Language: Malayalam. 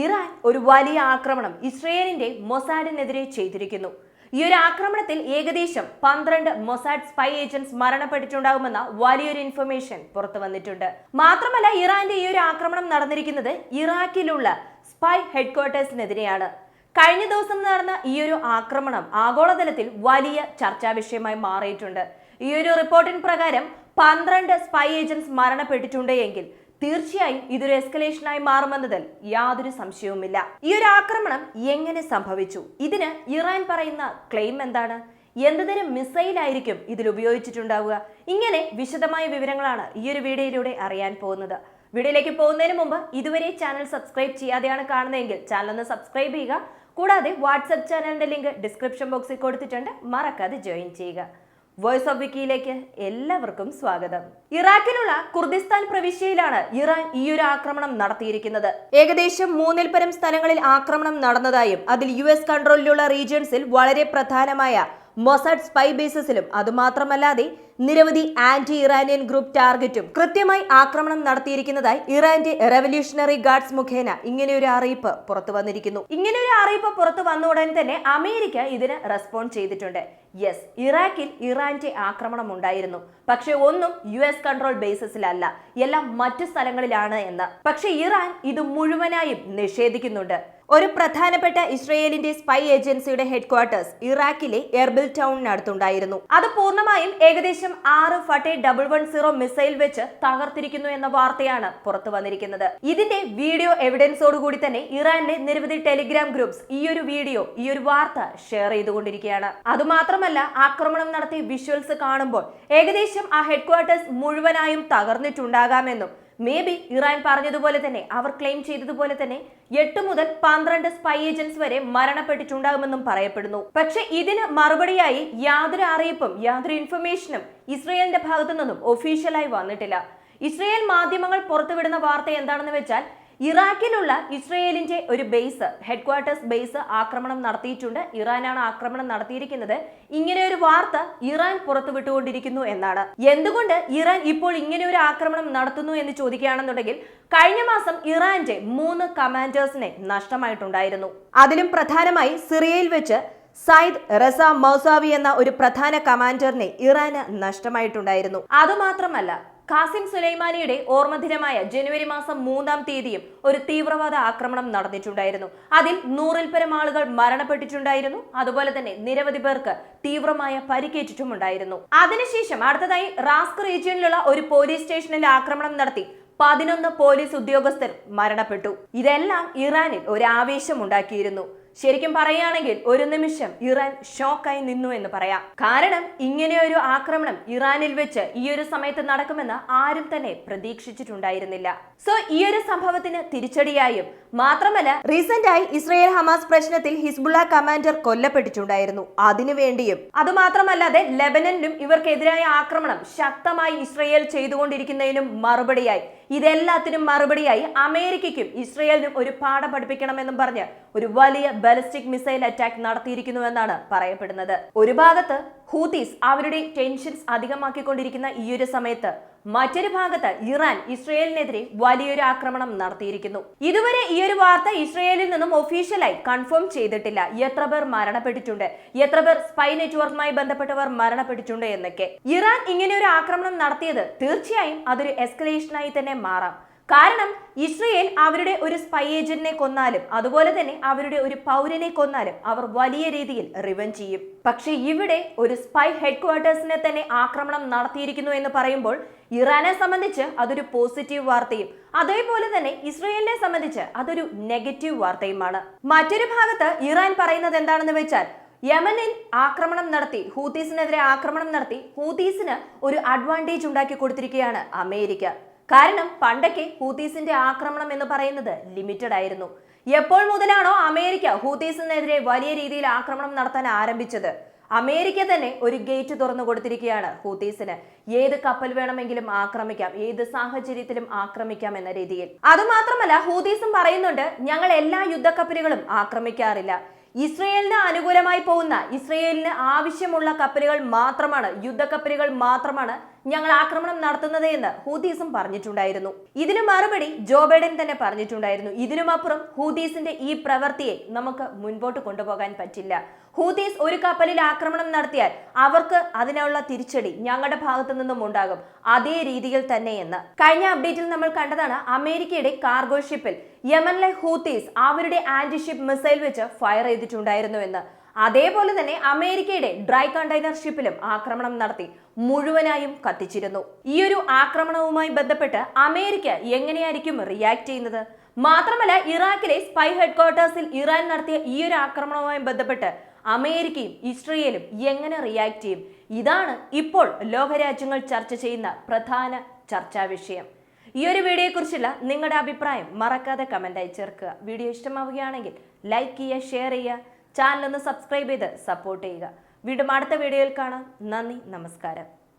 ഇറാൻ ഒരു വലിയ ആക്രമണം ഇസ്രയേലിന്റെ മൊസാഡിനെതിരെ ചെയ്തിരിക്കുന്നു. ഈ ഒരു ആക്രമണത്തിൽ ഏകദേശം 12 മൊസാഡ് സ്പൈ ഏജന്റ്സ് മരണപ്പെട്ടിട്ടുണ്ടാകുമെന്ന വലിയൊരു ഇൻഫർമേഷൻ പുറത്തു വന്നിട്ടുണ്ട്. മാത്രമല്ല, ഇറാന്റെ ഈ ഒരു ആക്രമണം നടന്നിരിക്കുന്നത് ഇറാഖിലുള്ള സ്പൈ ഹെഡ്ക്വാർട്ടേഴ്സിനെതിരെയാണ്. കഴിഞ്ഞ ദിവസം നടന്ന ഈ ഒരു ആക്രമണം ആഗോളതലത്തിൽ വലിയ ചർച്ചാ വിഷയമായി മാറിയിട്ടുണ്ട്. ഈ ഒരു റിപ്പോർട്ടിന് പ്രകാരം 12 സ്പൈ ഏജന്റ്സ് മരണപ്പെട്ടിട്ടുണ്ട് എങ്കിൽ തീർച്ചയായും ഇതൊരു എസ്കലേഷനായി മാറുമെന്നതിൽ യാതൊരു സംശയവുമില്ല. ഈ ഒരു ആക്രമണം എങ്ങനെ സംഭവിച്ചു? ഇതിന് ഇറാൻ പറയുന്ന ക്ലെയിം എന്താണ്? എന്തുതരം മിസൈൽ ആയിരിക്കും ഇതിൽ ഉപയോഗിച്ചിട്ടുണ്ടാവുക? ഇങ്ങനെ വിശദമായ വിവരങ്ങളാണ് ഈ ഒരു വീഡിയോയിലൂടെ അറിയാൻ പോകുന്നത്. വീഡിയോയിലേക്ക് പോകുന്നതിന് മുമ്പ് ഇതുവരെ ചാനൽ സബ്സ്ക്രൈബ് ചെയ്യാതെയാണ് കാണുന്നതെങ്കിൽ ചാനൽ ഒന്ന് സബ്സ്ക്രൈബ് ചെയ്യുക. കൂടാതെ വാട്സ്ആപ്പ് ചാനലിന്റെ ലിങ്ക് ഡിസ്ക്രിപ്ഷൻ ബോക്സിൽ കൊടുത്തിട്ടുണ്ട്, മറക്കാതെ ജോയിൻ ചെയ്യുക. വോയിസ് ഓഫ് വിക്കിയിലേക്ക് എല്ലാവർക്കും സ്വാഗതം. ഇറാഖിലുള്ള കുർദിസ്ഥാൻ പ്രവിശ്യയിലാണ് ഇറാൻ ഈ ഒരു ആക്രമണം നടത്തിയിരിക്കുന്നത്. ഏകദേശം 3-ൽ പരം സ്ഥലങ്ങളിൽ ആക്രമണം നടന്നതായും അതിൽ US കൺട്രോളിലുള്ള റീജിയൻസിൽ വളരെ പ്രധാനമായ മൊസാഡ് സ്പൈ ബേസസിലും അതുമാത്രമല്ലാതെ നിരവധി ആന്റി ഇറാനിയൻ ഗ്രൂപ്പ് ടാർഗറ്റും കൃത്യമായി ആക്രമണം നടത്തിയിരിക്കുന്നതായി ഇറാന്റെ റെവല്യൂഷണറി ഗാർഡ്സ് മുഖേന ഇങ്ങനെയൊരു അറിയിപ്പ് പുറത്തു വന്നിരിക്കുന്നു. ഇങ്ങനെയൊരു അറിയിപ്പ് പുറത്തു വന്ന ഉടൻ തന്നെ അമേരിക്ക ഇതിന് റെസ്പോണ്ട് ചെയ്തിട്ടുണ്ട്. യെസ്, ഇറാഖിൽ ഇറാന്റെ ആക്രമണം ഉണ്ടായിരുന്നു, പക്ഷെ ഒന്നും US കൺട്രോൾ ബേസസിലല്ല, എല്ലാം മറ്റു സ്ഥലങ്ങളിലാണ് എന്ന്. പക്ഷെ ഇറാൻ ഇത് മുഴുവനായും നിഷേധിക്കുന്നുണ്ട്. ഒരു പ്രധാനപ്പെട്ട ഇസ്രയേലിന്റെ സ്പൈ ഏജൻസിയുടെ ഹെഡ്ക്വാർട്ടേഴ്സ് ഇറാഖിലെ എർബിൽ ടൗണിനടുത്തുണ്ടായിരുന്നു. അത് പൂർണ്ണമായും ഏകദേശം 6 ഫട്ടെ 110 മിസൈൽ വെച്ച് തകർത്തിരിക്കുന്നു എന്ന വാർത്തയാണ് പുറത്തു വന്നിരിക്കുന്നത്. ഇതിന്റെ വീഡിയോ എവിഡൻസോടുകൂടി തന്നെ ഇറാനിലെ നിരവധി ടെലിഗ്രാം ഗ്രൂപ്പ്സ് ഈ ഒരു വാർത്ത ഷെയർ ചെയ്തുകൊണ്ടിരിക്കുകയാണ്. അതുമാത്രമല്ല, ആക്രമണം നടത്തിയ വിഷ്വൽസ് കാണുമ്പോൾ ഏകദേശം ആ ഹെഡ്ക്വാർട്ടേഴ്സ് മുഴുവനായും തകർന്നിട്ടുണ്ടാകാമെന്നും മേ ബി ഇറാൻ പറഞ്ഞതുപോലെ തന്നെ, അവർ ക്ലെയിം ചെയ്തതുപോലെ തന്നെ 8 മുതൽ 12 സ്പൈ ഏജന്റ്സ് വരെ മരണപ്പെട്ടിട്ടുണ്ടാകുമെന്നും പറയപ്പെടുന്നു. പക്ഷെ ഇതിന് മറുപടിയായി യാതൊരു അറിയിപ്പും യാതൊരു ഇൻഫർമേഷനും ഇസ്രയേലിന്റെ ഭാഗത്തു നിന്നും ഒഫീഷ്യലായി വന്നിട്ടില്ല. ഇസ്രയേൽ മാധ്യമങ്ങൾ പുറത്തുവിടുന്ന വാർത്ത എന്താണെന്ന് വെച്ചാൽ, ഇറാഖിലുള്ള ഇസ്രയേലിന്റെ ഒരു ബേസ്, ഹെഡ്ക്വാർട്ടേഴ്സ് ബേസ് ആക്രമണം നടത്തിയിട്ടുണ്ട്, ഇറാനാണ് ആക്രമണം നടത്തിയിരിക്കുന്നത്, ഇങ്ങനെ ഒരു വാർത്ത ഇറാൻ പുറത്തുവിട്ടുകൊണ്ടിരിക്കുന്നു എന്നാണ്. എന്തുകൊണ്ട് ഇറാൻ ഇപ്പോൾ ഇങ്ങനെ ഒരു ആക്രമണം നടത്തുന്നു എന്ന് ചോദിക്കുകയാണെന്നുണ്ടെങ്കിൽ, കഴിഞ്ഞ മാസം ഇറാന്റെ 3 കമാൻഡേഴ്സിനെ നഷ്ടമായിട്ടുണ്ടായിരുന്നു. അതിലും പ്രധാനമായി സിറിയയിൽ വെച്ച് സയ്യിദ് റസ മൗസാവി എന്ന ഒരു പ്രധാന കമാൻഡറിനെ ഇറാന് നഷ്ടമായിട്ടുണ്ടായിരുന്നു. അതുമാത്രമല്ല, ഖാസിം സുലൈമാനിയുടെ ഓർമ്മദിനമായ ജനുവരി മാസം 3-ാം തീയതിയും ഒരു തീവ്രവാദ ആക്രമണം നടന്നിട്ടുണ്ടായിരുന്നു. അതിൽ 100-ൽ പരം ആളുകൾ മരണപ്പെട്ടിട്ടുണ്ടായിരുന്നു. അതുപോലെ തന്നെ നിരവധി പേർക്ക് തീവ്രമായ പരിക്കേറ്റിട്ടുമുണ്ടായിരുന്നു. അതിനുശേഷം അടുത്തതായി റാസ്ക് റീജിയനിലുള്ള ഒരു പോലീസ് സ്റ്റേഷനിൽ ആക്രമണം നടത്തി 11 പോലീസ് ഉദ്യോഗസ്ഥർ മരണപ്പെട്ടു. ഇതെല്ലാം ഇറാനിൽ ഒരു ആവേശം ഉണ്ടാക്കിയിരുന്നു. ശരിക്കും പറയുകയാണെങ്കിൽ ഒരു നിമിഷം ഇറാൻ ഷോക്കായി നിന്നു എന്ന് പറയാം. കാരണം ഇങ്ങനെ ഒരു ആക്രമണം ഇറാനിൽ വെച്ച് ഈ ഒരു സമയത്ത് നടക്കുമെന്ന് ആരും തന്നെ പ്രതീക്ഷിച്ചിട്ടുണ്ടായിരുന്നില്ല. സോ ഈ ഒരു സംഭവത്തിന് തിരിച്ചടിയായും മാത്രമല്ല, റീസെന്റ് ആയി ഇസ്രയേൽ ഹമാസ് പ്രശ്നത്തിൽ ഹിസ്ബുള്ള കമാൻഡർ കൊല്ലപ്പെട്ടിട്ടുണ്ടായിരുന്നു, അതിനുവേണ്ടിയും അതുമാത്രമല്ലാതെ ലെബനനിലും ഇവർക്കെതിരായ ആക്രമണം ശക്തമായി ഇസ്രയേൽ ചെയ്തുകൊണ്ടിരിക്കുന്നതിനും മറുപടിയായി, ഇതെല്ലാത്തിനും മറുപടിയായി അമേരിക്കയ്ക്കും ഇസ്രയേലിനും ഒരു പാഠം പഠിപ്പിക്കണമെന്നും പറഞ്ഞ് ഒരു വലിയ ബാലിസ്റ്റിക് മിസൈൽ അറ്റാക്ക് നടത്തിയിരിക്കുന്നുവെന്നാണ് പറയപ്പെടുന്നത്. ഒരു ഭാഗത്ത് ഹൂതീസ് അവരുടെ ടെൻഷൻസ് അധികമാക്കിക്കൊണ്ടിരിക്കുന്ന ഈ ഒരു സമയത്ത് മറ്റൊരു ഭാഗത്ത് ഇറാൻ ഇസ്രയേലിനെതിരെ വലിയൊരു ആക്രമണം നടത്തിയിരിക്കുന്നു. ഇതുവരെ ഈ ഒരു വാർത്ത ഇസ്രയേലിൽ നിന്നും ഒഫീഷ്യലായി കൺഫേം ചെയ്തിട്ടില്ല, എത്ര പേർ മരണപ്പെട്ടിട്ടുണ്ട്, എത്ര പേർ സ്പൈ നെറ്റ്വർക്കുമായി ബന്ധപ്പെട്ടവർ മരണപ്പെട്ടിട്ടുണ്ട് എന്നൊക്കെ. ഇറാൻ ഇങ്ങനെ ഒരു ആക്രമണം നടത്തിയത് തീർച്ചയായും അതൊരു എസ്കലേഷനായി തന്നെ മാറാം. കാരണം ഇസ്രയേൽ അവരുടെ ഒരു സ്പൈ ഏജന്റിനെ കൊന്നാലും അതുപോലെ തന്നെ അവരുടെ ഒരു പൗരനെ കൊന്നാലും അവർ വലിയ രീതിയിൽ റിവെഞ്ച് ചെയ്യും. പക്ഷെ ഇവിടെ ഒരു സ്പൈ ഹെഡ്ക്വാർട്ടേഴ്സിനെ തന്നെ ആക്രമണം നടത്തിയിരിക്കുന്നു എന്ന് പറയുമ്പോൾ ഇറാനെ സംബന്ധിച്ച് അതൊരു പോസിറ്റീവ് വാർത്തയും അതേപോലെ തന്നെ ഇസ്രയേലിനെ സംബന്ധിച്ച് അതൊരു നെഗറ്റീവ് വാർത്തയുമാണ്. മറ്റൊരു ഭാഗത്ത് ഇറാൻ പറയുന്നത് എന്താണെന്ന് വെച്ചാൽ, യമനിൽ ആക്രമണം നടത്തി, ഹൂതീസിനെതിരെ ആക്രമണം നടത്തി ഹൂതീസിന് ഒരു അഡ്വാൻറ്റേജ് ഉണ്ടാക്കി കൊടുത്തിരിക്കുകയാണ് അമേരിക്ക. കാരണം പണ്ടൊക്കെ ഹൂതീസിന്റെ ആക്രമണം എന്ന് പറയുന്നത് ലിമിറ്റഡ് ആയിരുന്നു. എപ്പോൾ മുതലാണോ അമേരിക്ക ഹൂതീസിനെതിരെ വലിയ രീതിയിൽ ആക്രമണം നടത്താൻ ആരംഭിച്ചത്, അമേരിക്ക തന്നെ ഒരു ഗേറ്റ് തുറന്നു കൊടുത്തിരിക്കുകയാണ് ഹൂതീസിന്. ഏത് കപ്പൽ വേണമെങ്കിലും ആക്രമിക്കാം, ഏത് സാഹചര്യത്തിലും ആക്രമിക്കാം എന്ന രീതിയിൽ. അതുമാത്രമല്ല, ഹൂതീസും പറയുന്നുണ്ട്, ഞങ്ങൾ എല്ലാ യുദ്ധക്കപ്പലുകളും ആക്രമിക്കാറില്ല, ഇസ്രയേലിന് അനുകൂലമായി പോകുന്ന, ഇസ്രയേലിന് ആവശ്യമുള്ള കപ്പലുകൾ മാത്രമാണ്, യുദ്ധക്കപ്പലുകൾ മാത്രമാണ് ഞങ്ങൾ ആക്രമണം നടത്തുന്നത് എന്ന് ഹൂതീസും പറഞ്ഞിട്ടുണ്ടായിരുന്നു. ഇതിന് മറുപടി ജോ ബൈഡൻ തന്നെ പറഞ്ഞിട്ടുണ്ടായിരുന്നു, ഇതിനുമപ്പുറം ഹൂതീസിന്റെ ഈ പ്രവൃത്തിയെ നമുക്ക് മുൻപോട്ട് കൊണ്ടുപോകാൻ പറ്റില്ല. ഹൂതീസ് ഒരു കപ്പലിൽ ആക്രമണം നടത്തിയാൽ അവർക്ക് അതിനുള്ള തിരിച്ചടി ഞങ്ങളുടെ ഭാഗത്തു നിന്നും ഉണ്ടാകും, അതേ രീതിയിൽ തന്നെയെന്ന്. കഴിഞ്ഞ അപ്ഡേറ്റിൽ നമ്മൾ കണ്ടതാണ് അമേരിക്കയുടെ കാർഗോ ഷിപ്പിൽ യമനിലെ ഹൂതീസ് അവരുടെ ആന്റിഷിപ്പ് മിസൈൽ വെച്ച് ഫയർ ചെയ്തിട്ടുണ്ടായിരുന്നു എന്ന്. അതേപോലെ തന്നെ അമേരിക്കയുടെ ഡ്രൈ കണ്ടെയ്നർ ഷിപ്പിലും ആക്രമണം നടത്തി മുഴുവനായും കത്തിച്ചിരുന്നു. ഈ ഒരു ആക്രമണവുമായി ബന്ധപ്പെട്ട് അമേരിക്ക എങ്ങനെയായിരിക്കും റിയാക്ട് ചെയ്യുന്നത്? മാത്രമല്ല ഇറാഖിലെ സ്പൈ ഹെഡ്ക്വാർട്ടേഴ്സിൽ ഇറാൻ നടത്തിയ ഈ ഒരു ആക്രമണവുമായി ബന്ധപ്പെട്ട് അമേരിക്കയും ഇസ്രയേലും എങ്ങനെ റിയാക്ട് ചെയ്യും? ഇതാണ് ഇപ്പോൾ ലോകരാജ്യങ്ങൾ ചർച്ച ചെയ്യുന്ന പ്രധാന ചർച്ചാ വിഷയം. ഈ ഒരു വീഡിയോയെക്കുറിച്ചുള്ള നിങ്ങളുടെ അഭിപ്രായം മറക്കാതെ കമന്റായി ചേർക്കുക. വീഡിയോ ഇഷ്ടമാവുകയാണെങ്കിൽ ലൈക്ക് ചെയ്യുക, ഷെയർ ചെയ്യുക, ചാനൽ ഒന്ന് സബ്സ്ക്രൈബ് ചെയ്ത് സപ്പോർട്ട് ചെയ്യുക. വീണ്ടും അടുത്ത വീഡിയോയിൽ കാണാം. നന്ദി, നമസ്കാരം.